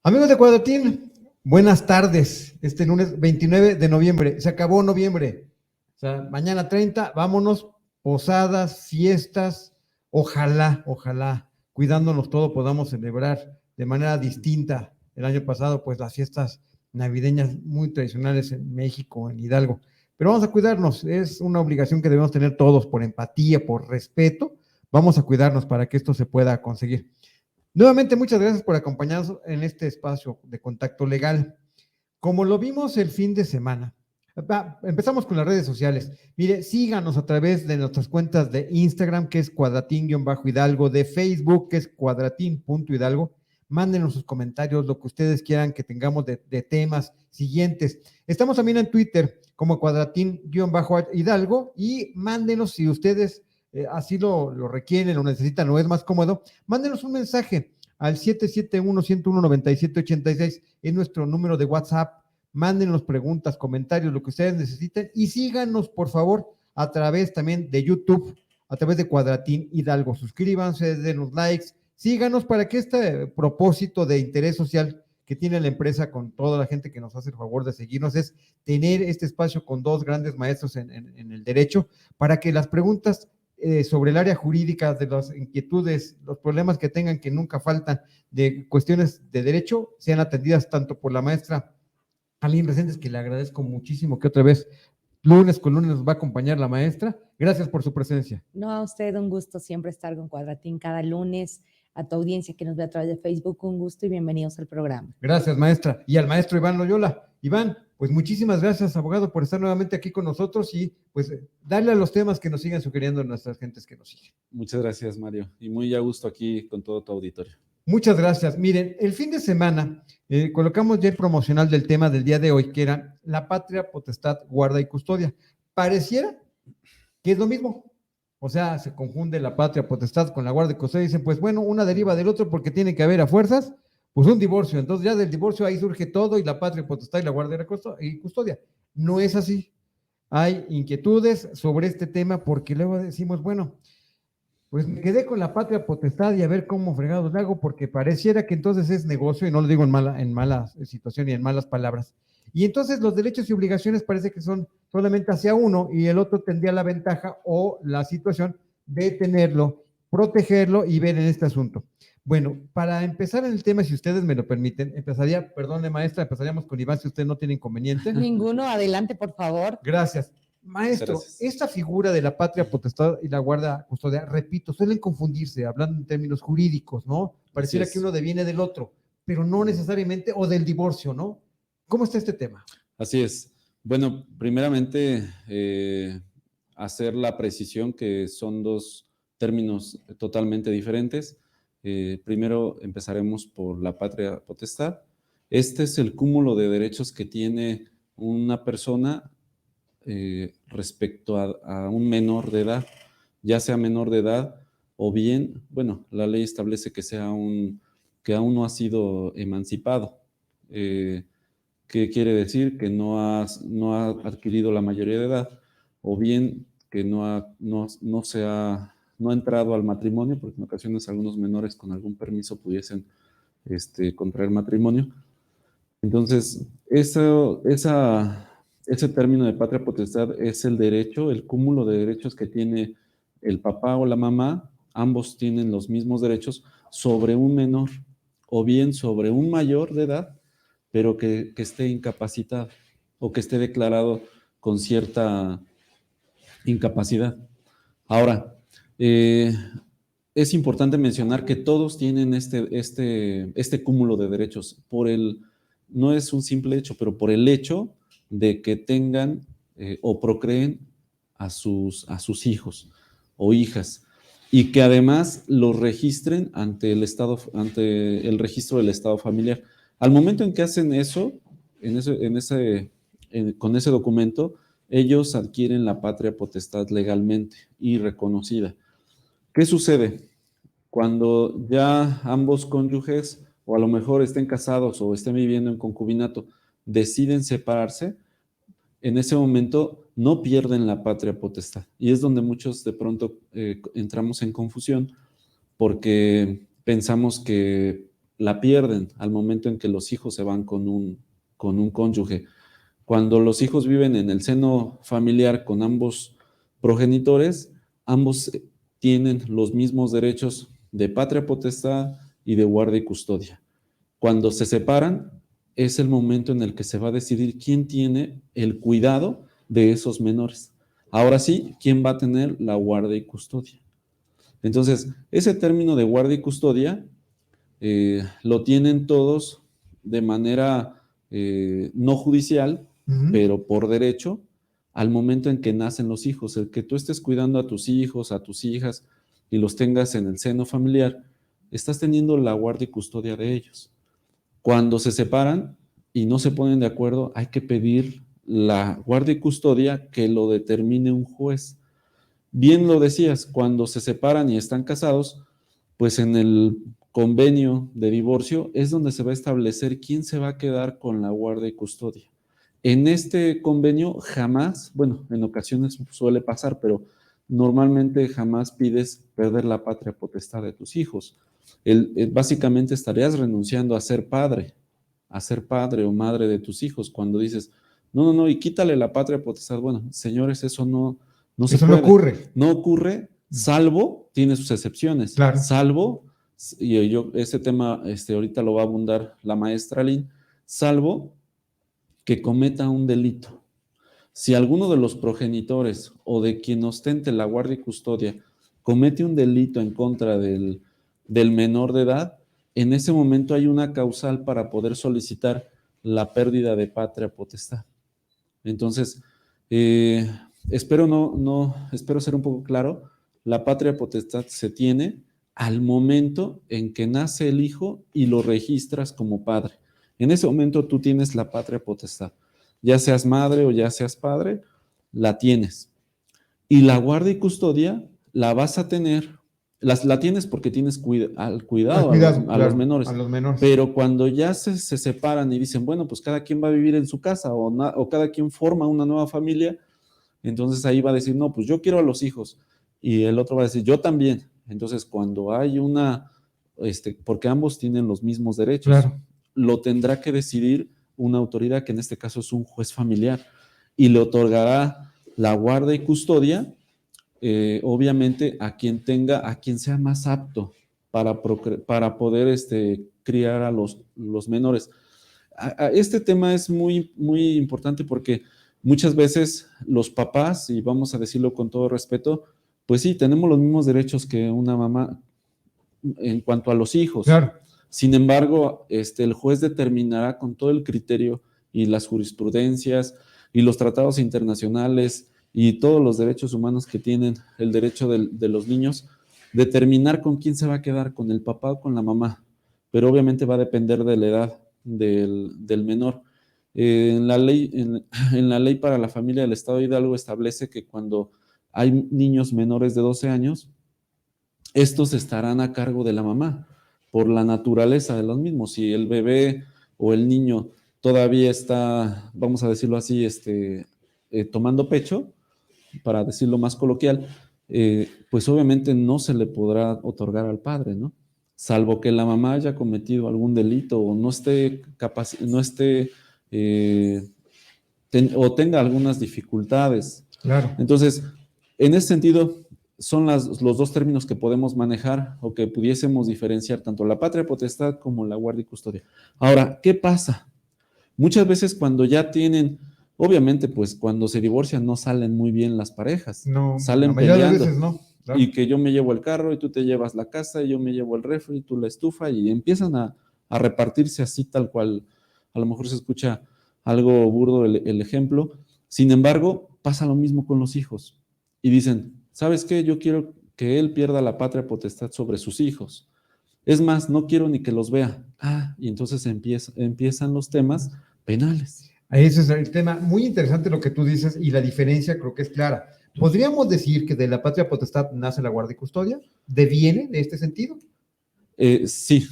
Amigos de Cuadratín, buenas tardes. Este lunes 29 de noviembre, se acabó noviembre. O sea, mañana 30, vámonos, posadas, fiestas. Ojalá, cuidándonos todo, podamos celebrar de manera distinta. El año pasado, pues las fiestas navideñas muy tradicionales en México, en Hidalgo. Pero vamos a cuidarnos, es una obligación que debemos tener todos por empatía, por respeto. Vamos a cuidarnos para que esto se pueda conseguir. Nuevamente, muchas gracias por acompañarnos en este espacio de Contacto Legal. Como lo vimos el fin de semana, empezamos con las redes sociales. Mire, síganos a través de nuestras cuentas de Instagram, que es cuadratín-hidalgo, de Facebook, que es cuadratín.hidalgo. Mándenos sus comentarios, lo que ustedes quieran que tengamos de temas siguientes. Estamos también en Twitter como cuadratín-hidalgo y mándenos si ustedes así lo requieren, lo necesitan, o es más cómodo, mándenos un mensaje al 771-101-9786, es nuestro número de WhatsApp. Mándenos preguntas, comentarios, lo que ustedes necesiten, y síganos, por favor, a través también de YouTube, a través de Cuadratín Hidalgo. Suscríbanse, denos likes, síganos para que este propósito de interés social que tiene la empresa con toda la gente que nos hace el favor de seguirnos es tener este espacio con dos grandes maestros en el derecho, para que las preguntas sobre el área jurídica, de las inquietudes, los problemas que tengan, que nunca faltan, de cuestiones de derecho, sean atendidas tanto por la maestra Aline Reséndez, que le agradezco muchísimo que otra vez, lunes con lunes, nos va a acompañar la maestra. Gracias por su presencia. No, a usted un gusto siempre estar con Cuadratín cada lunes. A tu audiencia que nos ve a través de Facebook, un gusto y bienvenidos al programa. Gracias, maestra. Y al maestro Iván Loyola. Iván, pues muchísimas gracias, abogado, por estar nuevamente aquí con nosotros y pues darle a los temas que nos sigan sugiriendo nuestras gentes que nos siguen. Muchas gracias, Mario, y muy a gusto aquí con todo tu auditorio. Muchas gracias. Miren, el fin de semana colocamos ya el promocional del tema del día de hoy, que era la patria, potestad, guarda y custodia. Pareciera que es lo mismo. O sea, se confunde la patria, potestad con la guarda y custodia y dicen, pues bueno, una deriva del otro porque tiene que haber a fuerzas, pues un divorcio. Entonces ya del divorcio ahí surge todo y la patria, potestad y la guarda y custodia. No es así. Hay inquietudes sobre este tema porque luego decimos, bueno, pues me quedé con la patria potestad y a ver cómo fregados le hago, porque pareciera que entonces es negocio, y no lo digo en mala situación y en malas palabras. Y entonces los derechos y obligaciones parece que son solamente hacia uno y el otro tendría la ventaja o la situación de tenerlo, protegerlo y ver en este asunto. Bueno, para empezar en el tema, si ustedes me lo permiten, empezaríamos con Iván, si usted no tiene inconveniente. Ninguno, adelante, por favor. Gracias. Maestro, esta figura de la patria potestad y la guarda custodia, repito, suelen confundirse hablando en términos jurídicos, ¿no? Pareciera que uno deviene del otro, pero no necesariamente, o del divorcio, ¿no? ¿Cómo está este tema? Así es. Bueno, primeramente, hacer la precisión que son dos términos totalmente diferentes. Primero empezaremos por la patria potestad. Este es el cúmulo de derechos que tiene una persona respecto a un menor de edad, ya sea menor de edad o bien, bueno, la ley establece que que aún no ha sido emancipado. ¿Qué quiere decir? Que no ha adquirido la mayoría de edad, o bien que no ha entrado al matrimonio, porque en ocasiones algunos menores con algún permiso pudiesen contraer matrimonio. Entonces, ese término de patria potestad es el derecho, el cúmulo de derechos que tiene el papá o la mamá. Ambos tienen los mismos derechos sobre un menor o bien sobre un mayor de edad, pero que esté incapacitado o que esté declarado con cierta incapacidad. Ahora, es importante mencionar que todos tienen este cúmulo de derechos no es un simple hecho, pero por el hecho de que tengan o procreen a sus hijos o hijas, y que además los registren ante el registro del estado familiar. Al momento en que hacen eso, con ese documento, ellos adquieren la patria potestad legalmente y reconocida. ¿Qué sucede? Cuando ya ambos cónyuges, o a lo mejor estén casados o estén viviendo en concubinato, deciden separarse, en ese momento no pierden la patria potestad. Y es donde muchos de pronto entramos en confusión, porque pensamos que la pierden al momento en que los hijos se van con un cónyuge. Cuando los hijos viven en el seno familiar con ambos progenitores, ambos tienen los mismos derechos de patria potestad y de guarda y custodia. Cuando se separan, es el momento en el que se va a decidir quién tiene el cuidado de esos menores. Ahora sí, quién va a tener la guarda y custodia. Entonces, ese término de guarda y custodia lo tienen todos de manera no judicial, pero por derecho, al momento en que nacen los hijos. El que tú estés cuidando a tus hijos, a tus hijas, y los tengas en el seno familiar, estás teniendo la guarda y custodia de ellos. Cuando se separan y no se ponen de acuerdo, hay que pedir la guarda y custodia que lo determine un juez. Bien lo decías, cuando se separan y están casados, pues en el convenio de divorcio es donde se va a establecer quién se va a quedar con la guarda y custodia. En este convenio jamás, bueno, en ocasiones suele pasar, pero normalmente jamás pides perder la patria potestad de tus hijos. Básicamente estarías renunciando a ser padre o madre de tus hijos cuando dices, no, y quítale la patria potestad. Bueno, señores, eso no se puede. No ocurre. No ocurre, salvo, tiene sus excepciones, claro. Salvo, y ese tema ahorita lo va a abundar la maestra Lynn, salvo que cometa un delito. Si alguno de los progenitores o de quien ostente la guardia y custodia comete un delito en contra del menor de edad, en ese momento hay una causal para poder solicitar la pérdida de patria potestad. Entonces, espero ser un poco claro. La patria potestad se tiene al momento en que nace el hijo y lo registras como padre. En ese momento tú tienes la patria potestad. Ya seas madre o ya seas padre, la tienes. Y la guarda y custodia la vas a tener, la tienes porque tienes cuidado a los menores. Pero cuando ya se separan y dicen, bueno, pues cada quien va a vivir en su casa o cada quien forma una nueva familia, entonces ahí va a decir, no, pues yo quiero a los hijos. Y el otro va a decir, yo también. Entonces cuando hay porque ambos tienen los mismos derechos, claro, lo tendrá que decidir una autoridad, que en este caso es un juez familiar, y le otorgará la guarda y custodia, obviamente a quien sea más apto para poder criar a los menores. Este tema es muy, muy importante porque muchas veces los papás, y vamos a decirlo con todo respeto, pues sí, tenemos los mismos derechos que una mamá en cuanto a los hijos. Claro. Sin embargo, el juez determinará con todo el criterio y las jurisprudencias y los tratados internacionales y todos los derechos humanos que tienen el derecho de los niños, determinar con quién se va a quedar, con el papá o con la mamá. Pero obviamente va a depender de la edad del menor. En la ley para la familia del Estado de Hidalgo establece que cuando hay niños menores de 12 años, estos estarán a cargo de la mamá por la naturaleza de los mismos. Si el bebé o el niño todavía está, vamos a decirlo así, tomando pecho, para decirlo más coloquial, pues obviamente no se le podrá otorgar al padre, ¿no? Salvo que la mamá haya cometido algún delito o no esté o tenga algunas dificultades. Claro. Entonces, en ese sentido, son los dos términos que podemos manejar o que pudiésemos diferenciar tanto la patria potestad como la guardia y custodia. Ahora, ¿qué pasa? Muchas veces cuando ya tienen, obviamente, pues cuando se divorcian no salen muy bien las parejas. No, salen la mayoría peleando. de veces no. Claro. Y que yo me llevo el carro y tú te llevas la casa y yo me llevo el refri y tú la estufa y empiezan a repartirse así tal cual. A lo mejor se escucha algo burdo el ejemplo. Sin embargo, pasa lo mismo con los hijos. Y dicen, ¿sabes qué? Yo quiero que él pierda la patria potestad sobre sus hijos. Es más, no quiero ni que los vea. Y entonces empiezan los temas penales. Ese es el tema. Muy interesante lo que tú dices y la diferencia creo que es clara. ¿Podríamos decir que de la patria potestad nace la guardia y custodia? ¿Deviene de este sentido? Sí.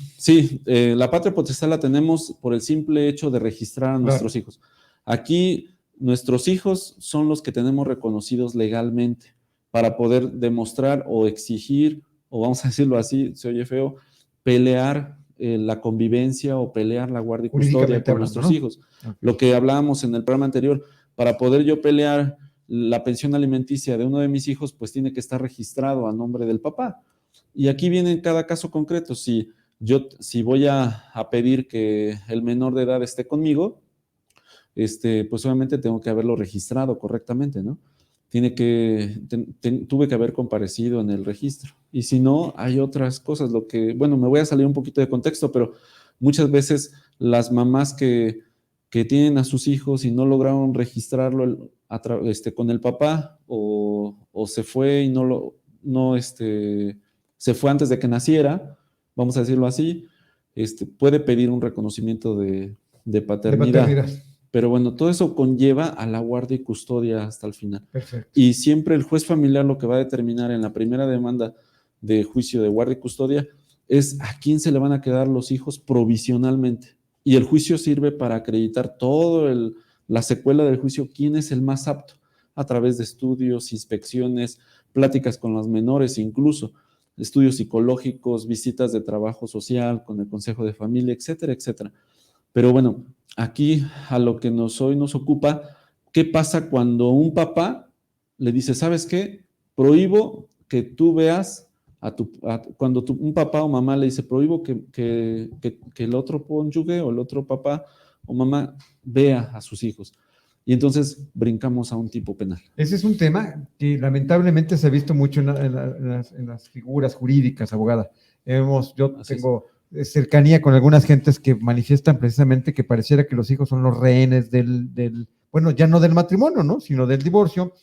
La patria potestad la tenemos por el simple hecho de registrar a nuestros hijos. Aquí, nuestros hijos son los que tenemos reconocidos legalmente para poder demostrar o exigir, o vamos a decirlo así, se oye feo, pelear la convivencia o pelear la guardia y custodia por nuestros hijos. Okay. Lo que hablábamos en el programa anterior, para poder yo pelear la pensión alimenticia de uno de mis hijos, pues tiene que estar registrado a nombre del papá. Y aquí viene en cada caso concreto. Si voy a pedir que el menor de edad esté conmigo, pues obviamente tengo que haberlo registrado correctamente, ¿no? Tuve que haber comparecido en el registro. Y si no, hay otras cosas. Me voy a salir un poquito de contexto, pero muchas veces las mamás que tienen a sus hijos y no lograron registrarlo con el papá o se fue y se fue antes de que naciera, vamos a decirlo así, puede pedir un reconocimiento de paternidad. Pero bueno, todo eso conlleva a la guardia y custodia hasta el final. Perfecto. Y siempre el juez familiar lo que va a determinar en la primera demanda de juicio de guardia y custodia es a quién se le van a quedar los hijos provisionalmente. Y el juicio sirve para acreditar la secuela del juicio, quién es el más apto, a través de estudios, inspecciones, pláticas con los menores, incluso estudios psicológicos, visitas de trabajo social con el consejo de familia, etcétera, etcétera. Pero bueno, aquí a lo que hoy nos ocupa, ¿qué pasa cuando un papá le dice, ¿sabes qué? Prohíbo que tú veas cuando un papá o mamá le dice, prohíbo que el otro cónyuge o el otro papá o mamá vea a sus hijos. Y entonces brincamos a un tipo penal. Ese es un tema que lamentablemente se ha visto mucho en las figuras jurídicas, abogada. Yo tengo cercanía con algunas gentes que manifiestan precisamente que pareciera que los hijos son los rehenes bueno, ya no del matrimonio, ¿no? Sino del divorcio.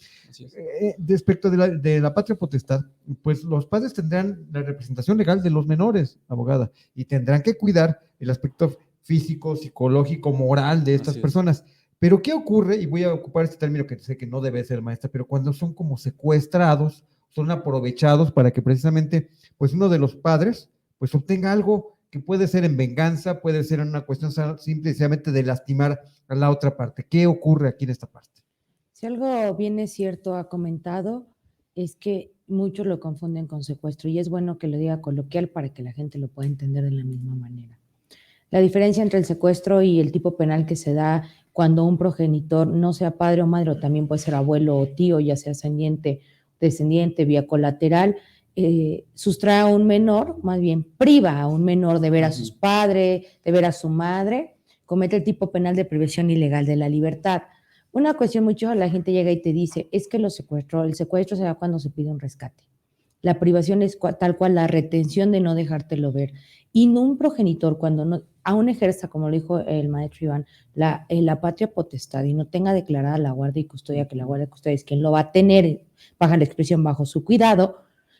Respecto de la patria potestad, pues los padres tendrán la representación legal de los menores, abogada, y tendrán que cuidar el aspecto físico, psicológico, moral de estas personas. Pero ¿qué ocurre? Y voy a ocupar este término que sé que no debe ser, maestra, pero cuando son como secuestrados, son aprovechados para que precisamente, pues uno de los padres, pues obtenga algo que puede ser en venganza, puede ser en una cuestión simplemente de lastimar a la otra parte. ¿Qué ocurre aquí en esta parte? Si algo bien es cierto, ha comentado, es que muchos lo confunden con secuestro y es bueno que lo diga coloquial para que la gente lo pueda entender de la misma manera. La diferencia entre el secuestro y el tipo penal que se da cuando un progenitor no sea padre o madre, o también puede ser abuelo o tío, ya sea descendiente, vía colateral, sustrae a un menor, más bien priva a un menor de ver a sus padres, de ver a su madre, comete el tipo penal de privación ilegal de la libertad. Una cuestión mucho, la gente llega y te dice, es que el secuestro se da cuando se pide un rescate. La privación es tal cual la retención de no dejártelo ver. Y no un progenitor, cuando aún ejerza, como lo dijo el maestro Iván, la patria potestad y no tenga declarada la guardia y custodia, que la guardia y custodia es quien lo va a tener, baja la expresión, bajo su cuidado,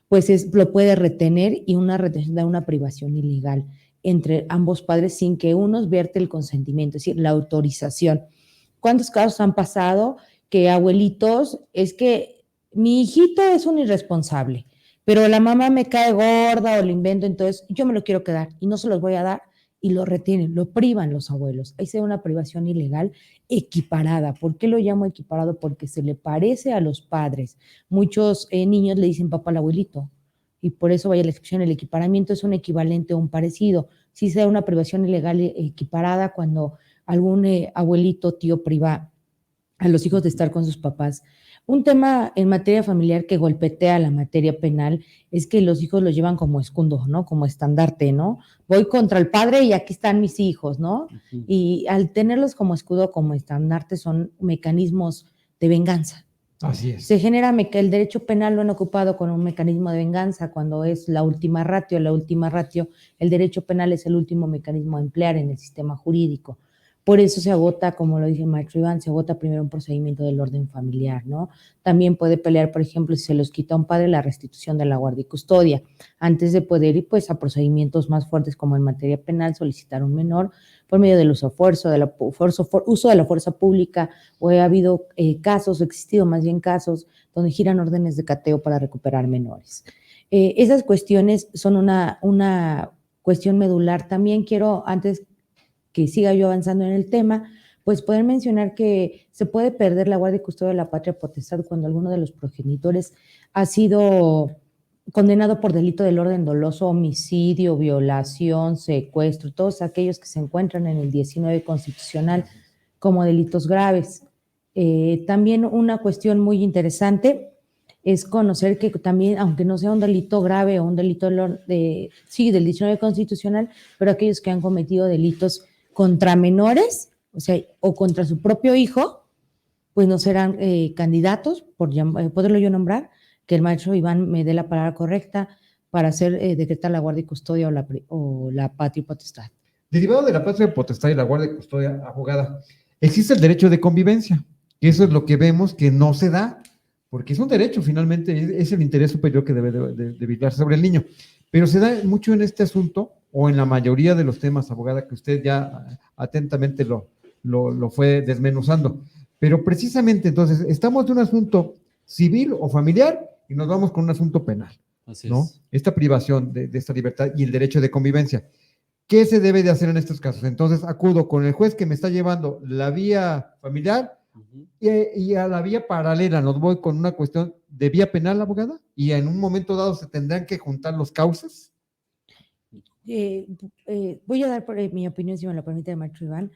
pues lo puede retener y una retención da una privación ilegal entre ambos padres sin que uno vierte el consentimiento, es decir, la autorización. ¿Cuántos casos han pasado que abuelitos, es que mi hijito es un irresponsable, pero la mamá me cae gorda o lo invento, entonces yo me lo quiero quedar y no se los voy a dar y lo retienen, lo privan los abuelos? Ahí se da una privación ilegal equiparada. ¿Por qué lo llamo equiparado? Porque se le parece a los padres. Muchos niños le dicen papá al abuelito y por eso vaya la expresión, el equiparamiento es un equivalente o un parecido. Sí se da una privación ilegal equiparada cuando algún abuelito, tío priva a los hijos de estar con sus papás. Un tema en materia familiar que golpetea la materia penal es que los hijos los llevan como escudo, ¿no? Como estandarte, ¿no? Voy contra el padre y aquí están mis hijos, ¿no? Uh-huh. Y al tenerlos como escudo, como estandarte, son mecanismos de venganza. Así es. Se genera el derecho penal lo han ocupado con un mecanismo de venganza cuando es la última ratio. El derecho penal es el último mecanismo a emplear en el sistema jurídico. Por eso se agota, como lo dice el maestro Iván, se agota primero un procedimiento del orden familiar, ¿no? También puede pelear, por ejemplo, si se los quita a un padre, la restitución de la guardia y custodia, antes de poder ir pues a procedimientos más fuertes como en materia penal, solicitar un menor por medio del uso de fuerza, uso de la fuerza pública, o ha habido casos, o existido más bien casos, donde giran órdenes de cateo para recuperar menores. Esas cuestiones son una cuestión medular. También quiero, antes que siga yo avanzando en el tema, pues poder mencionar que se puede perder la guardia y custodia de la patria potestad cuando alguno de los progenitores ha sido condenado por delito del orden doloso, homicidio, violación, secuestro, todos aquellos que se encuentran en el 19 constitucional como delitos graves. También una cuestión muy interesante es conocer que también, aunque no sea un delito grave o un delito del 19 constitucional, pero aquellos que han cometido delitos contra menores, o sea, o contra su propio hijo, pues no serán candidatos, poderlo yo nombrar, que el maestro Iván me dé la palabra correcta para hacer decretar la guardia y custodia o la patria y potestad. Derivado de la patria y potestad y la guardia y custodia, abogada, existe el derecho de convivencia, y eso es lo que vemos que no se da, porque es un derecho, finalmente, es el interés superior que debe de vigilarse sobre el niño, pero se da mucho en este asunto, o en la mayoría de los temas, abogada, que usted ya atentamente lo fue desmenuzando, pero precisamente entonces estamos de un asunto civil o familiar y nos vamos con un asunto penal. Así ¿no? Es. Esta privación de esta libertad y el derecho de convivencia. ¿Qué se debe de hacer en estos casos? Entonces acudo con el juez que me está llevando la vía familiar y a la vía paralela nos voy con una cuestión de vía penal, abogada, y en un momento dado se tendrán que juntar los causas. Voy a dar mi opinión, si me lo permite el maestro Iván.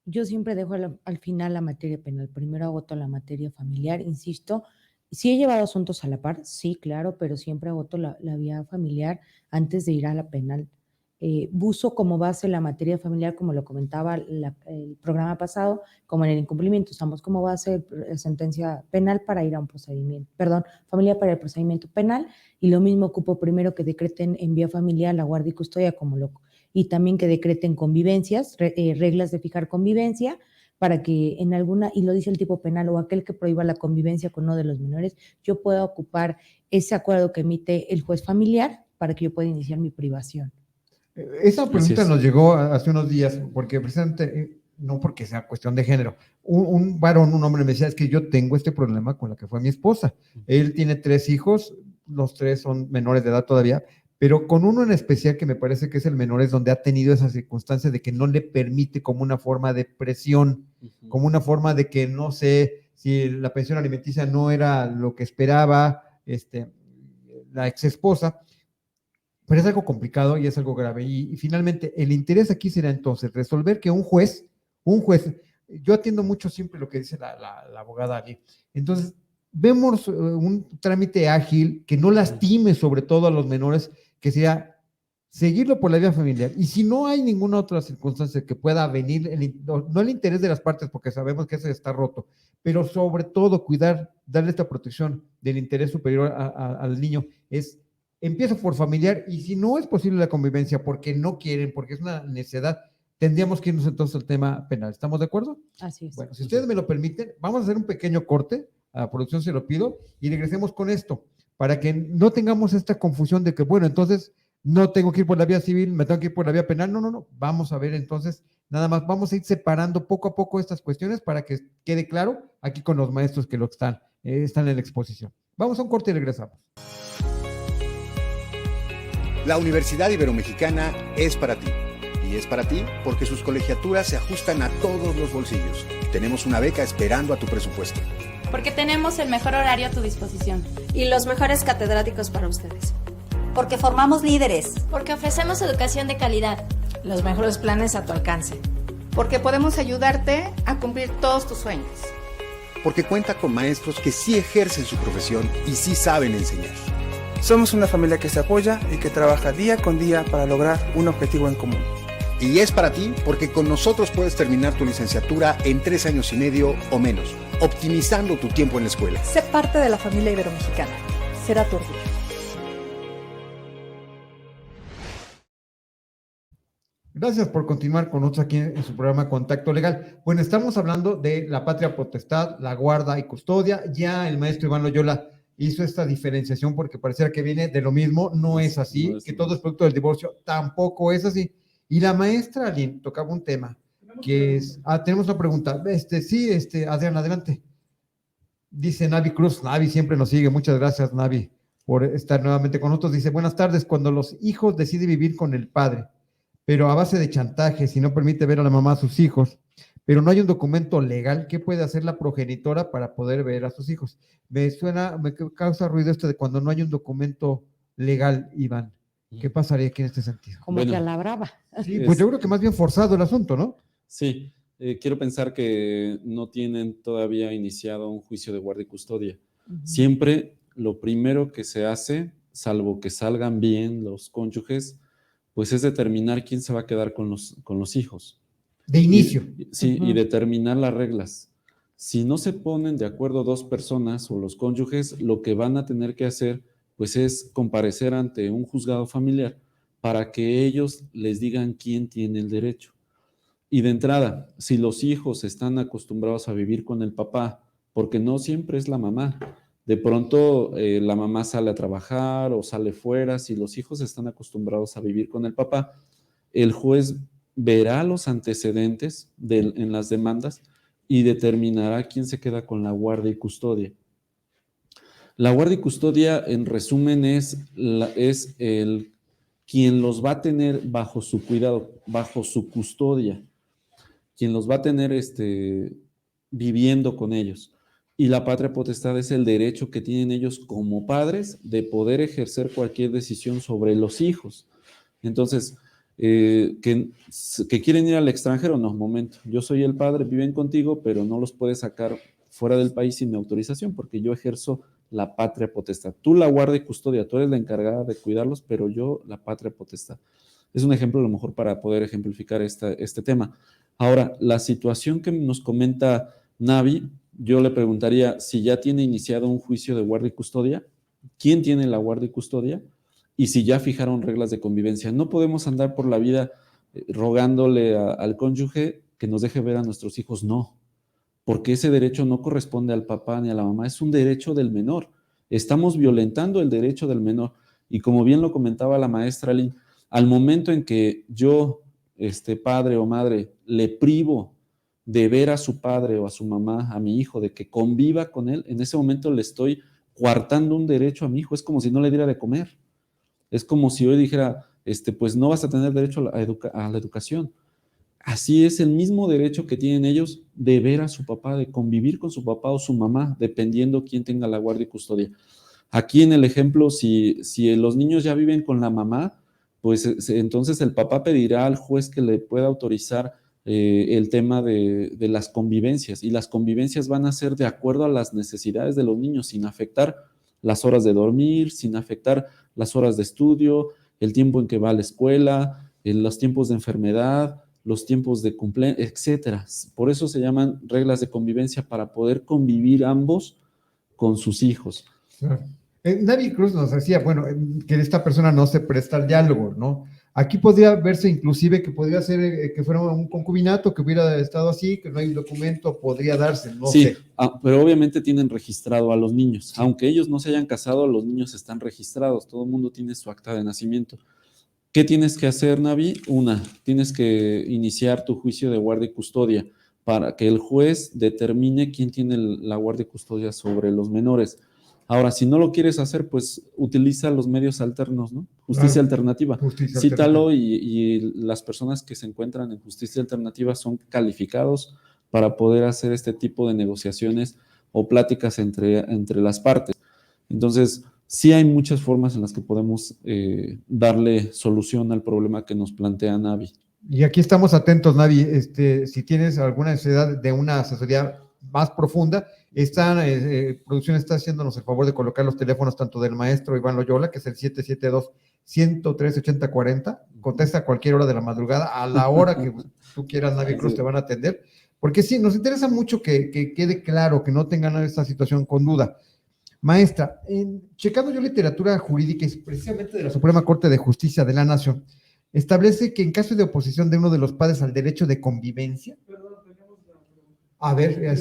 Yo siempre dejo al final la materia penal. Primero agoto la materia familiar, insisto. Sí he llevado asuntos a la par, sí, claro, pero siempre agoto la vía familiar antes de ir a la penal. Uso como base la materia familiar, como lo comentaba el programa pasado, como en el incumplimiento, usamos como base la sentencia penal para ir a un procedimiento, familiar para el procedimiento penal, y lo mismo ocupo primero que decreten en vía familiar la guardia y custodia, y también que decreten convivencias, reglas de fijar convivencia, para que en alguna, y lo dice el tipo penal, o aquel que prohíba la convivencia con uno de los menores, yo pueda ocupar ese acuerdo que emite el juez familiar para que yo pueda iniciar mi privación. Esa pregunta nos llegó hace unos días, porque precisamente, no porque sea cuestión de género, un varón, un hombre me decía, es que yo tengo este problema con la que fue mi esposa. Él tiene 3 hijos, los 3 son menores de edad todavía, pero con uno en especial que me parece que es el menor, es donde ha tenido esa circunstancia de que no le permite como una forma de presión, como una forma de que no sé si la pensión alimenticia no era lo que esperaba la ex esposa. Pero es algo complicado y es algo grave. Y finalmente, el interés aquí será entonces resolver que un juez, yo atiendo mucho siempre lo que dice la abogada Ali. Entonces, vemos un trámite ágil que no lastime sobre todo a los menores, que sea seguirlo por la vía familiar. Y si no hay ninguna otra circunstancia que pueda venir, no el interés de las partes, porque sabemos que ese está roto, pero sobre todo cuidar, darle esta protección del interés superior al niño, empieza por familiar, y si no es posible la convivencia porque no quieren, porque es una necesidad, tendríamos que irnos entonces al tema penal. ¿Estamos de acuerdo? Así es. Bueno, si ustedes me lo permiten, vamos a hacer un pequeño corte, a la producción se lo pido, y regresemos con esto, para que no tengamos esta confusión de que, bueno, entonces no tengo que ir por la vía civil, me tengo que ir por la vía penal. No. Vamos a ver entonces, nada más, vamos a ir separando poco a poco estas cuestiones para que quede claro aquí con los maestros que lo están en la exposición. Vamos a un corte y regresamos. La Universidad Iberomexicana es para ti. Y es para ti porque sus colegiaturas se ajustan a todos los bolsillos. Tenemos una beca esperando a tu presupuesto. Porque tenemos el mejor horario a tu disposición. Y los mejores catedráticos para ustedes. Porque formamos líderes. Porque ofrecemos educación de calidad. Los mejores planes a tu alcance. Porque podemos ayudarte a cumplir todos tus sueños. Porque cuenta con maestros que sí ejercen su profesión y sí saben enseñar. Somos una familia que se apoya y que trabaja día con día para lograr un objetivo en común. Y es para ti porque con nosotros puedes terminar tu licenciatura en 3 años y medio o menos, optimizando tu tiempo en la escuela. Sé parte de la familia Iberomexicana. Será tu orgullo. Gracias por continuar con nosotros aquí en su programa Contacto Legal. Bueno, estamos hablando de la patria potestad, la guarda y custodia. Ya el maestro Iván Loyola hizo esta diferenciación porque pareciera que viene de lo mismo. No es así, No es que lo todo es mismo. producto del divorcio. Tampoco es así. Y la maestra Aline tocaba un tema que es... tenemos una pregunta. Adrián, adelante. Dice Navi Cruz. Navi siempre nos sigue. Muchas gracias, Navi, por estar nuevamente con nosotros. Dice, buenas tardes. Cuando los hijos deciden vivir con el padre, pero a base de chantaje, si no permite ver a la mamá a sus hijos, pero no hay un documento legal, ¿qué puede hacer la progenitora para poder ver a sus hijos? Me causa ruido esto de cuando no hay un documento legal, Iván. ¿Qué pasaría aquí en este sentido? Como Bueno, que a la brava. Sí, pues yo creo que más bien forzado el asunto, ¿no? Sí, quiero pensar que no tienen todavía iniciado un juicio de guardia y custodia. Siempre lo primero que se hace, salvo que salgan bien los cónyuges, pues es determinar quién se va a quedar con los hijos. De inicio. Sí, y determinar las reglas. Si no se ponen de acuerdo dos personas o los cónyuges, lo que van a tener que hacer, pues es comparecer ante un juzgado familiar para que ellos les digan quién tiene el derecho. Y de entrada, si los hijos están acostumbrados a vivir con el papá, porque no siempre es la mamá, de pronto la mamá sale a trabajar o sale fuera, si los hijos están acostumbrados a vivir con el papá, el juez verá los antecedentes en las demandas y determinará quién se queda con la guardia y custodia. La guardia y custodia, en resumen, es quien los va a tener bajo su cuidado, bajo su custodia, quien los va a tener viviendo con ellos. Y la patria potestad es el derecho que tienen ellos como padres de poder ejercer cualquier decisión sobre los hijos. Entonces, que quieren ir al extranjero, no, momento, yo soy el padre, viven contigo, pero no los puedes sacar fuera del país sin mi autorización, porque yo ejerzo la patria potestad. Tú la guarda y custodia, tú eres la encargada de cuidarlos, pero yo la patria potestad. Es un ejemplo a lo mejor para poder ejemplificar este tema. Ahora, la situación que nos comenta Navi, yo le preguntaría si ya tiene iniciado un juicio de guardia y custodia, quién tiene la guardia y custodia, y si ya fijaron reglas de convivencia. No podemos andar por la vida rogándole al cónyuge que nos deje ver a nuestros hijos, no, porque ese derecho no corresponde al papá ni a la mamá, es un derecho del menor. Estamos violentando el derecho del menor. Y como bien lo comentaba la maestra Lynn, al momento en que yo, padre o madre, le privo de ver a su padre o a su mamá, a mi hijo, de que conviva con él, en ese momento le estoy coartando un derecho a mi hijo. Es como si no le diera de comer. Es como si hoy dijera, pues no vas a tener derecho a la educación. Así es el mismo derecho que tienen ellos de ver a su papá, de convivir con su papá o su mamá, dependiendo quién tenga la guardia y custodia. Aquí en el ejemplo, si los niños ya viven con la mamá, pues entonces el papá pedirá al juez que le pueda autorizar el tema de las convivencias, y las convivencias van a ser de acuerdo a las necesidades de los niños, sin afectar las horas de dormir, sin afectar las horas de estudio, el tiempo en que va a la escuela, los tiempos de enfermedad, los tiempos de cumpleaños, etcétera. Por eso se llaman reglas de convivencia, para poder convivir ambos con sus hijos. Claro. Navi Cruz nos decía, bueno, que esta persona no se presta al diálogo, ¿no? Aquí podría verse inclusive que podría ser que fuera un concubinato, que hubiera estado así, que no hay un documento, podría darse, no sé. Pero obviamente tienen registrado a los niños. Sí. Aunque ellos no se hayan casado, los niños están registrados, todo el mundo tiene su acta de nacimiento. ¿Qué tienes que hacer, Navi? Tienes que iniciar tu juicio de guardia y custodia para que el juez determine quién tiene la guardia y custodia sobre los menores. Ahora, si no lo quieres hacer, pues utiliza los medios alternos, ¿no? Justicia alternativa. Cítalo y las personas que se encuentran en justicia alternativa son calificados para poder hacer este tipo de negociaciones o pláticas entre las partes. Entonces, sí hay muchas formas en las que podemos darle solución al problema que nos plantea Navi. Y aquí estamos atentos, Navi, si tienes alguna necesidad de una asesoría más profunda, esta producción está haciéndonos el favor de colocar los teléfonos tanto del maestro Iván Loyola, que es el 772-103-8040, contesta a cualquier hora de la madrugada, a la hora que tú quieras, Navi Cruz, te van a atender, porque sí, nos interesa mucho que quede claro, que no tengan esta situación con duda. Maestra, checando yo literatura jurídica, precisamente de la Suprema Corte de Justicia de la Nación, establece que en caso de oposición de uno de los padres al derecho de convivencia, a ver,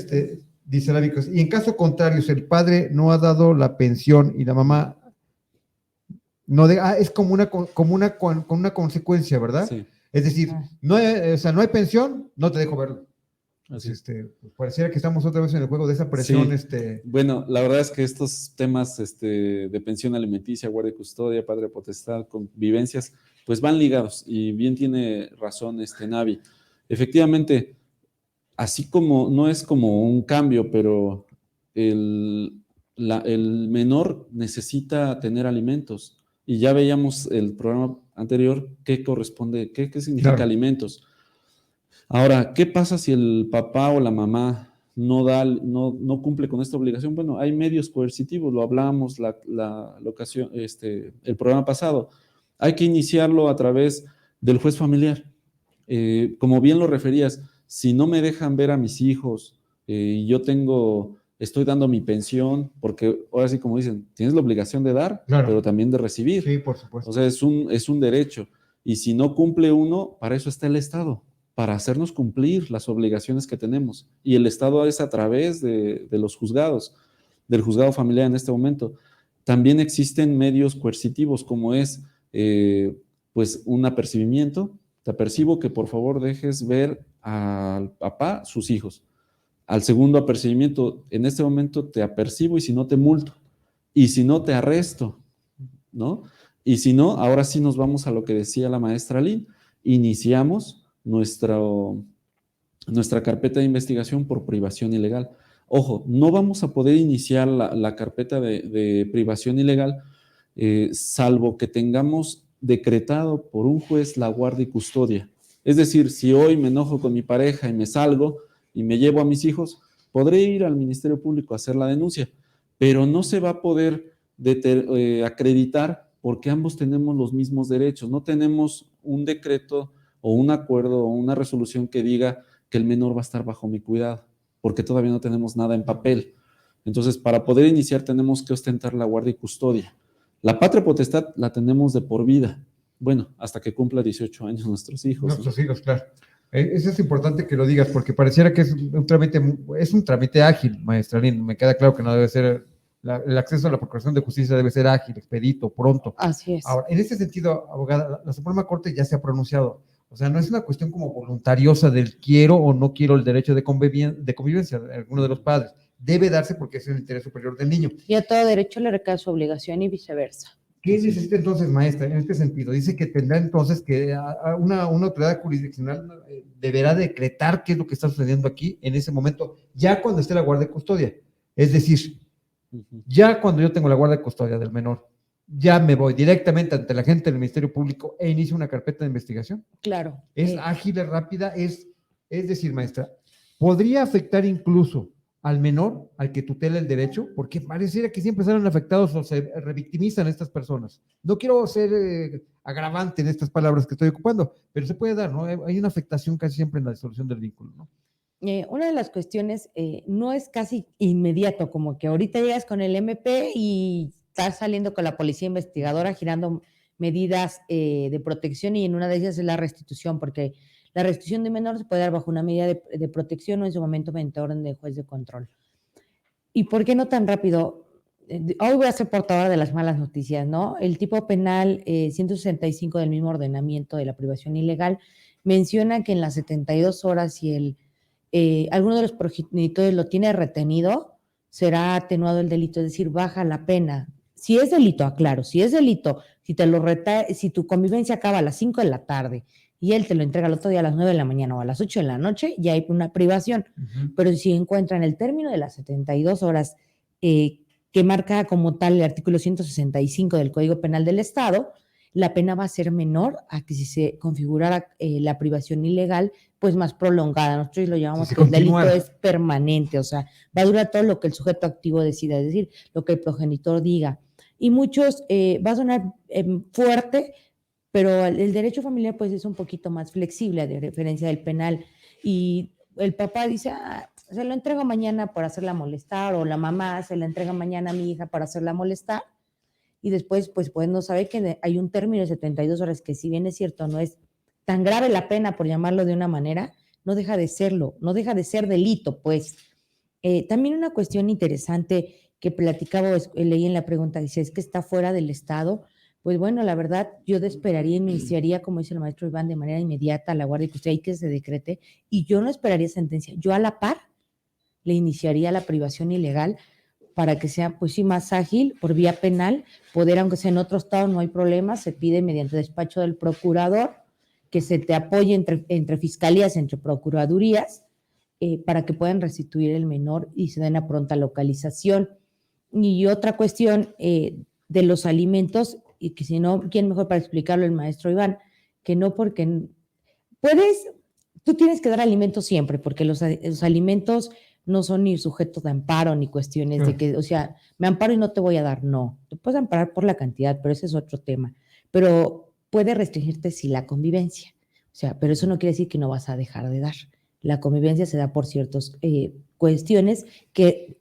dice la Vicos, y en caso contrario, si el padre no ha dado la pensión y la mamá no es como una consecuencia, ¿verdad? Sí. Es decir, no hay pensión, no te dejo verlo. Así es. Pues pareciera que estamos otra vez en el juego de esa presión. Sí. Bueno, la verdad es que estos temas de pensión alimenticia, guardia y custodia, padre potestad, convivencias, pues van ligados, y bien tiene razón Navi. Efectivamente, así como no es como un cambio, pero el menor necesita tener alimentos, y ya veíamos el programa anterior qué corresponde, qué significa alimentos. Ahora, ¿qué pasa si el papá o la mamá no cumple con esta obligación? Bueno, hay medios coercitivos, lo hablábamos la ocasión, el programa pasado. Hay que iniciarlo a través del juez familiar. Como bien lo referías, si no me dejan ver a mis hijos y yo estoy dando mi pensión, porque ahora sí, como dicen, tienes la obligación de dar, claro, pero también de recibir. Sí, por supuesto. O sea, es un derecho. Y si no cumple uno, para eso está el Estado, para hacernos cumplir las obligaciones que tenemos. Y el Estado es a través de los juzgados, del juzgado familiar en este momento. También existen medios coercitivos, como es pues un apercibimiento. Te apercibo que por favor dejes ver al papá sus hijos. Al segundo apercibimiento, en este momento te apercibo y si no te multo. Y si no te arresto, ¿no? Y si no, ahora sí nos vamos a lo que decía la maestra Lynn. Iniciamos nuestra carpeta de investigación por privación ilegal. Ojo, no vamos a poder iniciar la carpeta de privación ilegal salvo que tengamos decretado por un juez la guardia y custodia. Es decir, si hoy me enojo con mi pareja y me salgo y me llevo a mis hijos, podré ir al Ministerio Público a hacer la denuncia, pero no se va a poder acreditar porque ambos tenemos los mismos derechos. No tenemos un decreto o un acuerdo o una resolución que diga que el menor va a estar bajo mi cuidado, porque todavía no tenemos nada en papel. Entonces, para poder iniciar tenemos que ostentar la guardia y custodia. La patria potestad la tenemos de por vida. Bueno, hasta que cumpla 18 años nuestros hijos. Nuestros hijos, claro. Eso es importante que lo digas, porque pareciera que es un trámite ágil, maestra Lynn. Me queda claro que no debe ser, el acceso a la Procuración de Justicia debe ser ágil, expedito, pronto. Así es. Ahora, en ese sentido, abogada, la Suprema Corte ya se ha pronunciado. O sea, no es una cuestión como voluntariosa del quiero o no quiero el derecho de convivencia de alguno de los padres. Debe darse porque es el interés superior del niño. Y a todo derecho le recae su obligación y viceversa. ¿Qué necesita entonces, maestra, en este sentido? Dice que tendrá entonces que una autoridad jurisdiccional deberá decretar qué es lo que está sucediendo aquí en ese momento, ya cuando esté la guardia de custodia. Es decir, ya cuando yo tengo la guardia de custodia del menor, ya me voy directamente ante la gente del Ministerio Público e inicio una carpeta de investigación. Claro. Es ágil, es rápida, es decir, maestra, podría afectar incluso al menor, al que tutela el derecho, porque pareciera que siempre salen afectados o se revictimizan estas personas. No quiero ser agravante en estas palabras que estoy ocupando, pero se puede dar, ¿no? Hay una afectación casi siempre en la disolución del vínculo, ¿no? Una de las cuestiones no es casi inmediato, como que ahorita llegas con el MP y estás saliendo con la policía investigadora girando medidas de protección, y en una de ellas es la restitución, porque la restitución de menor se puede dar bajo una medida de protección o en su momento mediante orden de juez de control. ¿Y por qué no tan rápido? Hoy voy a ser portadora de las malas noticias, ¿no? El tipo penal 165 del mismo ordenamiento de la privación ilegal menciona que en las 72 horas si alguno de los progenitores lo tiene retenido, será atenuado el delito, es decir, baja la pena. Si es delito, aclaro, si es delito, si tu convivencia acaba a las 5 de la tarde y él te lo entrega el otro día a las 9 de la mañana o a las 8 de la noche, ya hay una privación. Pero si encuentran el término de las 72 horas que marca como tal el artículo 165 del Código Penal del Estado, la pena va a ser menor a que si se configurara la privación ilegal, pues más prolongada. Nosotros lo llamamos que el delito es permanente, o sea, va a durar todo lo que el sujeto activo decida, es decir, lo que el progenitor diga. Y muchos, va a sonar fuerte, pero el derecho familiar pues es un poquito más flexible a diferencia del penal, y el papá dice, se lo entrego mañana por hacerla molestar, o la mamá se la entrega mañana a mi hija para hacerla molestar, y después pues no sabe que hay un término de 72 horas que si bien es cierto no es tan grave la pena por llamarlo de una manera, no deja de serlo, no deja de ser delito pues. También una cuestión interesante que platicaba, leí en la pregunta, dice, es que está fuera del Estado. Pues bueno, la verdad, yo esperaría, iniciaría, como dice el maestro Iván, de manera inmediata a la Guardia de Custodia y que se decrete, y yo no esperaría sentencia, yo a la par le iniciaría la privación ilegal para que sea, pues sí, más ágil, por vía penal, poder, aunque sea en otro estado, no hay problema, se pide mediante despacho del procurador que se te apoye entre fiscalías, entre procuradurías, para que puedan restituir el menor y se den a pronta localización. Y otra cuestión de los alimentos, y que si no, ¿quién mejor para explicarlo? El maestro Iván, que no porque tú tienes que dar alimentos siempre, porque los alimentos no son ni sujetos de amparo ni cuestiones de que, o sea, me amparo y no te voy a dar, no. Te puedes amparar por la cantidad, pero ese es otro tema. Pero puede restringirte si la convivencia. O sea, pero eso no quiere decir que no vas a dejar de dar. La convivencia se da por ciertas cuestiones que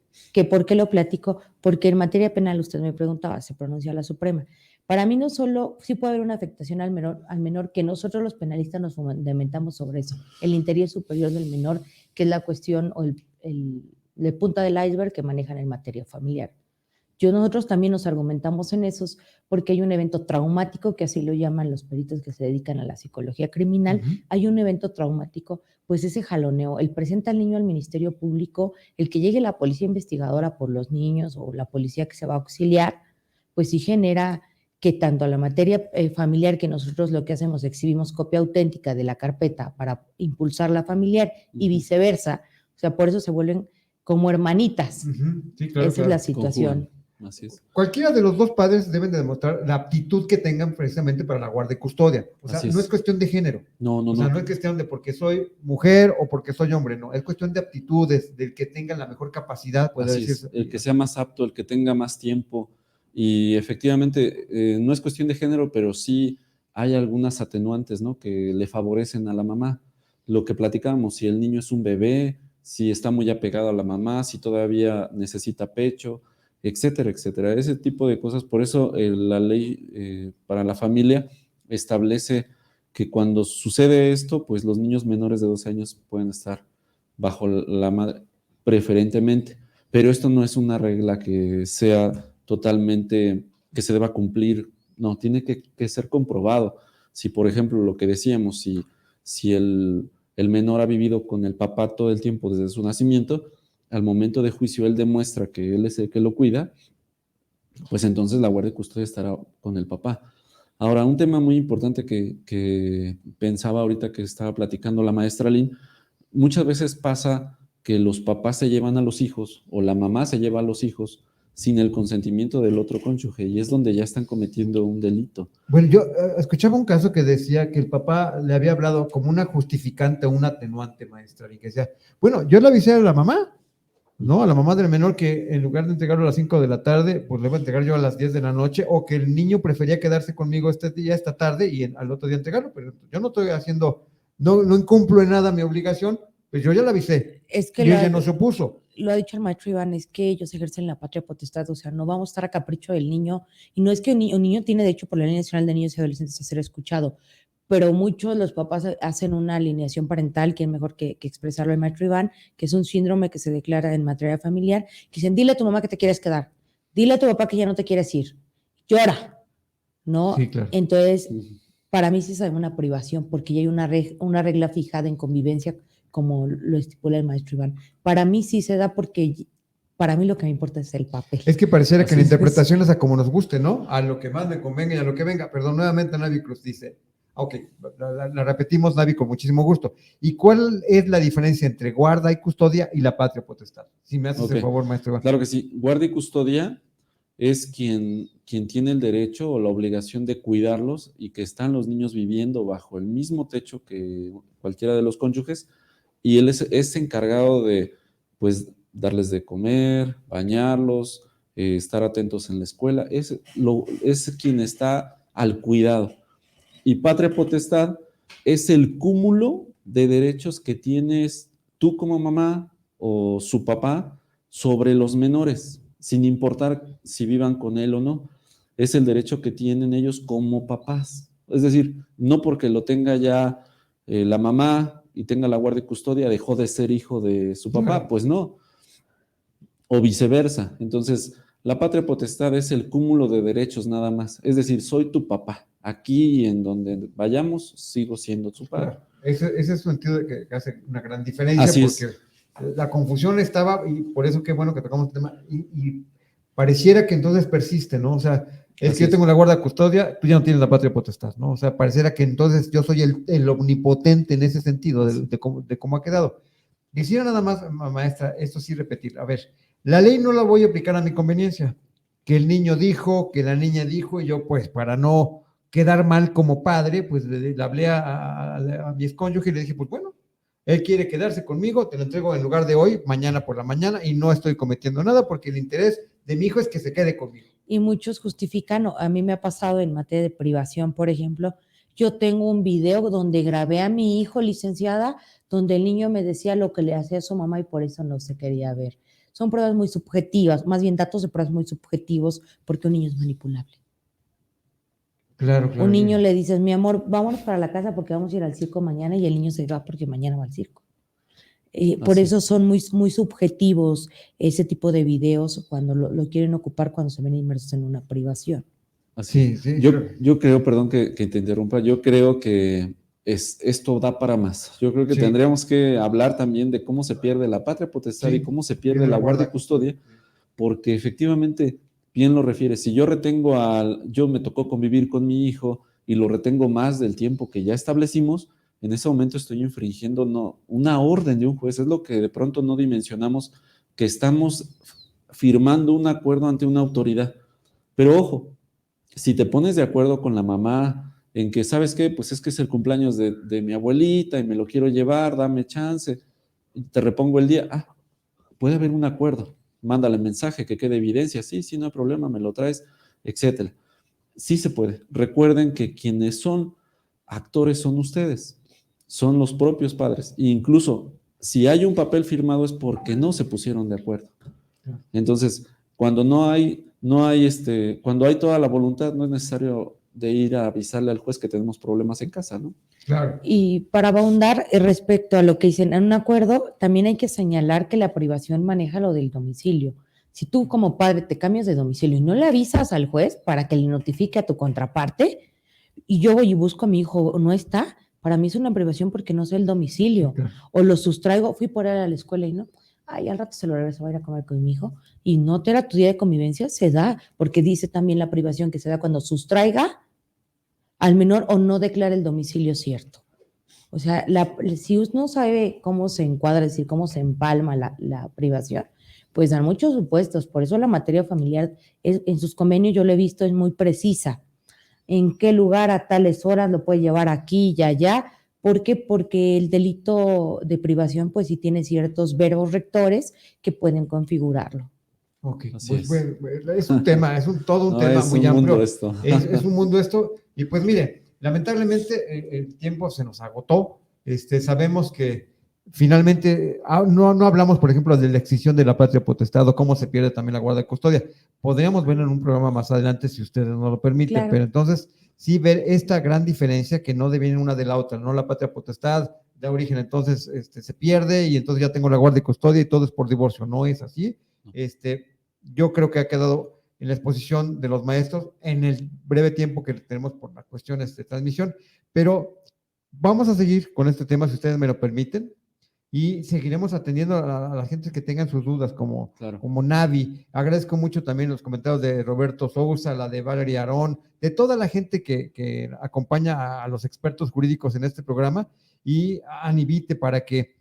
¿por qué lo platico? Porque en materia penal, usted me preguntaba, se pronuncia la Suprema. Para mí no solo, sí puede haber una afectación al menor, que nosotros los penalistas nos fundamentamos sobre eso, el interés superior del menor, que es la cuestión o la punta del iceberg que manejan en materia familiar. Nosotros también nos argumentamos en esos porque hay un evento traumático, que así lo llaman los peritos que se dedican a la psicología criminal, hay un evento traumático, pues ese jaloneo, el presenta al niño al Ministerio Público, el que llegue la policía investigadora por los niños o la policía que se va a auxiliar, pues sí genera que tanto a la materia familiar, que nosotros lo que hacemos, exhibimos copia auténtica de la carpeta para impulsar la familiar y viceversa, o sea, por eso se vuelven como hermanitas. Sí, claro, esa es la situación. Conjugan. Así es. Cualquiera de los dos padres deben de demostrar la aptitud que tengan precisamente para la guardia y custodia. O sea, no es cuestión de género. No es cuestión de porque soy mujer o porque soy hombre, no. Es cuestión de aptitudes, del que tengan la mejor capacidad, puede decirse. El que sea más apto, el que tenga más tiempo. Y efectivamente, no es cuestión de género, pero sí hay algunas atenuantes, ¿no?, que le favorecen a la mamá. Lo que platicábamos, si el niño es un bebé, si está muy apegado a la mamá, si todavía necesita pecho, etcétera, etcétera. Ese tipo de cosas. Por eso la ley para la familia establece que cuando sucede esto, pues los niños menores de 12 años pueden estar bajo la madre, preferentemente. Pero esto no es una regla que sea totalmente, que se deba cumplir. No, tiene que ser comprobado. Si, por ejemplo, lo que decíamos, si el menor ha vivido con el papá todo el tiempo desde su nacimiento, al momento de juicio él demuestra que él es el que lo cuida, pues entonces la guardia de custodia estará con el papá. Ahora, un tema muy importante que pensaba ahorita que estaba platicando la maestra Lynn, muchas veces pasa que los papás se llevan a los hijos o la mamá se lleva a los hijos sin el consentimiento del otro cónyuge, y es donde ya están cometiendo un delito. Bueno, yo escuchaba un caso que decía que el papá le había hablado como una justificante o un atenuante, maestra, y que decía, bueno, yo le avisé a la mamá, ¿no? A la mamá del menor, que en lugar de entregarlo a las 5 de la tarde, pues le voy a entregar yo a las 10 de la noche, o que el niño prefería quedarse conmigo este día, esta tarde, y al otro día entregarlo, pero yo no estoy haciendo, no incumplo en nada mi obligación, pues yo ya la avisé, es que y ella no se opuso. Lo ha dicho el maestro Iván, es que ellos ejercen la patria potestad, o sea, no vamos a estar a capricho del niño, y no es que un niño tiene derecho por la Ley Nacional de Niños y Adolescentes a ser escuchado, pero muchos los papás hacen una alineación parental, que es mejor que expresarlo el maestro Iván, que es un síndrome que se declara en materia familiar, que dicen, dile a tu mamá que te quieres quedar, dile a tu papá que ya no te quieres ir, llora, ¿no? Sí, claro. Entonces, para mí sí es una privación, porque ya hay una regla fijada en convivencia, como lo estipula el maestro Iván. Para mí sí se da porque para mí lo que me importa es el papel. Es que pareciera que la interpretación es a como nos guste, ¿no? A lo que más me convenga y a lo que venga. Perdón, nuevamente Navi Cruz dice, ok, la repetimos, Navi, con muchísimo gusto. ¿Y cuál es la diferencia entre guarda y custodia y la patria potestad? Si me haces el favor, maestro Iván. Claro que sí. Guarda y custodia es quien tiene el derecho o la obligación de cuidarlos, y que están los niños viviendo bajo el mismo techo que cualquiera de los cónyuges, y él es encargado de, pues, darles de comer, bañarlos, estar atentos en la escuela. Es quien está al cuidado. Y patria potestad es el cúmulo de derechos que tienes tú como mamá o su papá sobre los menores, sin importar si vivan con él o no. es el derecho que tienen ellos como papás. Es decir, no porque lo tenga ya la mamá y tenga la guardia y custodia, dejó de ser hijo de su papá, pues no, o viceversa. Entonces, la patria potestad es el cúmulo de derechos nada más, es decir, soy tu papá, aquí y en donde vayamos, sigo siendo tu padre. Claro. Ese es el sentido de que hace una gran diferencia, Así porque la confusión estaba, y por eso qué bueno que tocamos el tema, y pareciera que entonces persiste, ¿no? O sea, es que yo tengo la guardia custodia, tú ya no tienes la patria potestad, ¿no? O sea, pareciera que entonces yo soy el omnipotente en ese sentido de cómo ha quedado. Quisiera nada más, maestra, esto sí repetir. A ver, la ley no la voy a aplicar a mi conveniencia. Que el niño dijo, que la niña dijo, y yo pues para no quedar mal como padre, pues le hablé a mi excónyuge y le dije, pues bueno, él quiere quedarse conmigo, te lo entrego en lugar de hoy, mañana por la mañana, y no estoy cometiendo nada porque el interés de mi hijo es que se quede conmigo. Y muchos justifican, a mí me ha pasado en materia de privación, por ejemplo, yo tengo un video donde grabé a mi hijo, licenciada, donde el niño me decía lo que le hacía a su mamá y por eso no se quería ver. Son pruebas muy subjetivas, más bien datos de pruebas muy subjetivos, porque un niño es manipulable. Claro. Un niño le dices, mi amor, vámonos para la casa porque vamos a ir al circo mañana, y el niño se va porque mañana va al circo. Por eso son muy, muy subjetivos ese tipo de videos cuando lo quieren ocupar, cuando se ven inmersos en una privación. Así. Sí, yo creo, perdón que te interrumpa, yo creo que esto da para más. Yo creo que tendríamos que hablar también de cómo se pierde la patria potestad y cómo se pierde la guardia y custodia, porque efectivamente, bien lo refiere, si yo retengo yo me tocó convivir con mi hijo y lo retengo más del tiempo que ya establecimos, en ese momento estoy infringiendo una orden de un juez. Es lo que de pronto no dimensionamos, que estamos firmando un acuerdo ante una autoridad. Pero ojo, si te pones de acuerdo con la mamá en que, ¿sabes qué? Pues es que es el cumpleaños de mi abuelita y me lo quiero llevar, dame chance, y te repongo el día. Puede haber un acuerdo. Mándale mensaje, que quede evidencia. Sí, no hay problema, me lo traes, etcétera. Sí se puede. Recuerden que quienes son actores son ustedes. Son los propios padres. E incluso, si hay un papel firmado es porque no se pusieron de acuerdo. Entonces, cuando cuando hay toda la voluntad, no es necesario de ir a avisarle al juez que tenemos problemas en casa, ¿no? Claro. Y para abundar respecto a lo que dicen en un acuerdo, también hay que señalar que la privación maneja lo del domicilio. Si tú como padre te cambias de domicilio y no le avisas al juez para que le notifique a tu contraparte, y yo voy y busco a mi hijo, no está, para mí es una privación porque no sé el domicilio. Claro. O lo sustraigo, fui por él a la escuela y no, al rato se lo regreso, va a ir a comer con mi hijo, y no te era tu día de convivencia, se da, porque dice también la privación que se da cuando sustraiga al menor o no declara el domicilio cierto. O sea, si uno sabe cómo se encuadra, es decir, cómo se empalma la privación, pues dan muchos supuestos. Por eso la materia familiar, en sus convenios yo lo he visto, es muy precisa. En qué lugar a tales horas lo puede llevar aquí y allá. ¿Por qué? Porque el delito de privación, pues sí tiene ciertos verbos rectores que pueden configurarlo. Ok, pues es un tema, todo un tema muy amplio. Es un mundo esto. Y pues mire, lamentablemente el tiempo se nos agotó. Sabemos que finalmente no hablamos, por ejemplo, de la extinción de la patria potestad o cómo se pierde también la guardia y custodia. Podríamos verlo en un programa más adelante si ustedes no lo permiten, claro. Pero entonces sí ver esta gran diferencia que no deviene una de la otra, ¿no? La patria potestad da origen, entonces se pierde y entonces ya tengo la guardia y custodia y todo es por divorcio. No es así. Yo creo que ha quedado en la exposición de los maestros en el breve tiempo que tenemos por las cuestiones de transmisión, pero vamos a seguir con este tema si ustedes me lo permiten y seguiremos atendiendo a la gente que tengan sus dudas como Navi. Agradezco mucho también los comentarios de Roberto Sousa, la de Valeria Arón, de toda la gente que acompaña a los expertos jurídicos en este programa y a Anivite para que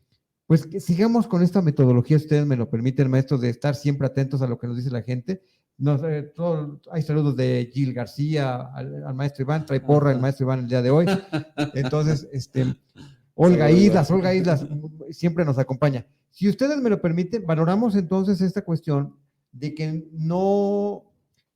pues que sigamos con esta metodología, ustedes me lo permiten, maestro, de estar siempre atentos a lo que nos dice la gente. Hay saludos de Gil García, al maestro Iván, trae porra el maestro Iván el día de hoy. Entonces, Olga Islas siempre nos acompaña. Si ustedes me lo permiten, valoramos entonces esta cuestión de que no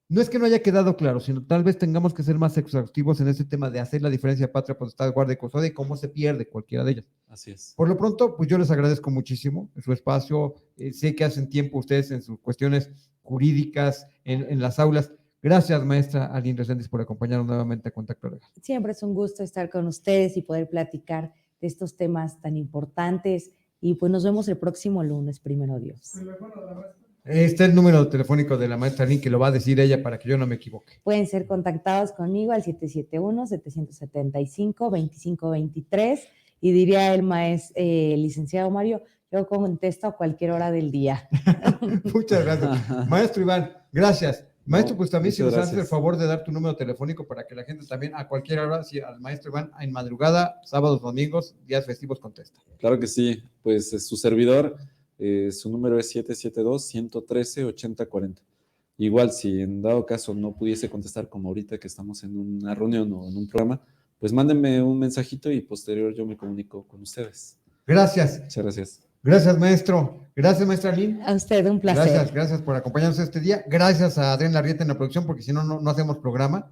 es que no haya quedado claro, sino tal vez tengamos que ser más exhaustivos en este tema de hacer la diferencia patria, potestad, guardia y custodia y cómo se pierde cualquiera de ellas. Así es. Por lo pronto, pues yo les agradezco muchísimo su espacio. Sé que hacen tiempo ustedes en sus cuestiones jurídicas, en las aulas. Gracias, maestra Aline Reséndiz, por acompañarnos nuevamente a Contacto Legal. Siempre es un gusto estar con ustedes y poder platicar de estos temas tan importantes. Y pues nos vemos el próximo lunes, primero Dios. Este es el número telefónico de la maestra Aline, que lo va a decir ella para que yo no me equivoque. Pueden ser contactados conmigo al 771-775-2523 y diría el licenciado Mario, yo contesto a cualquier hora del día. Muchas gracias. Maestro Iván, gracias. Maestro, pues también si nos haces el gracias. favor de dar tu número telefónico para que la gente también a cualquier hora, si al maestro Iván en madrugada, sábados, domingos, días festivos contesta. Claro que sí, pues su servidor, su número es 772-113-8040. Igual, si en dado caso no pudiese contestar como ahorita que estamos en una reunión o en un programa, pues mándenme un mensajito y posterior yo me comunico con ustedes. Gracias. Muchas gracias. Gracias, maestro. Gracias, maestra Aline. A usted, un placer. Gracias por acompañarnos este día. Gracias a Adrián Larrieta en la producción, porque si no, no hacemos programa.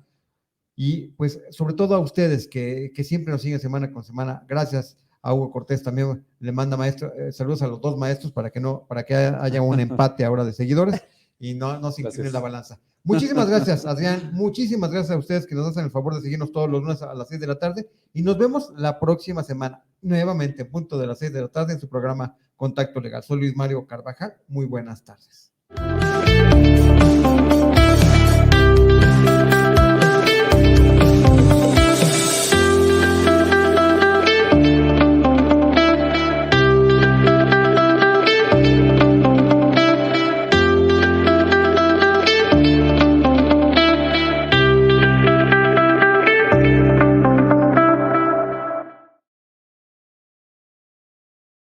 Y pues, sobre todo a ustedes que siempre nos siguen semana con semana. Gracias a Hugo Cortés también. Le manda maestro, saludos a los dos maestros para que haya un empate ahora de seguidores y no se incline la balanza. Muchísimas gracias, Adrián. Muchísimas gracias a ustedes que nos hacen el favor de seguirnos todos los lunes a las 6 de la tarde. Y nos vemos la próxima semana, nuevamente, en punto de las 6 de la tarde, en su programa Contacto Legal. Soy Luis Mario Carvajal. Muy buenas tardes.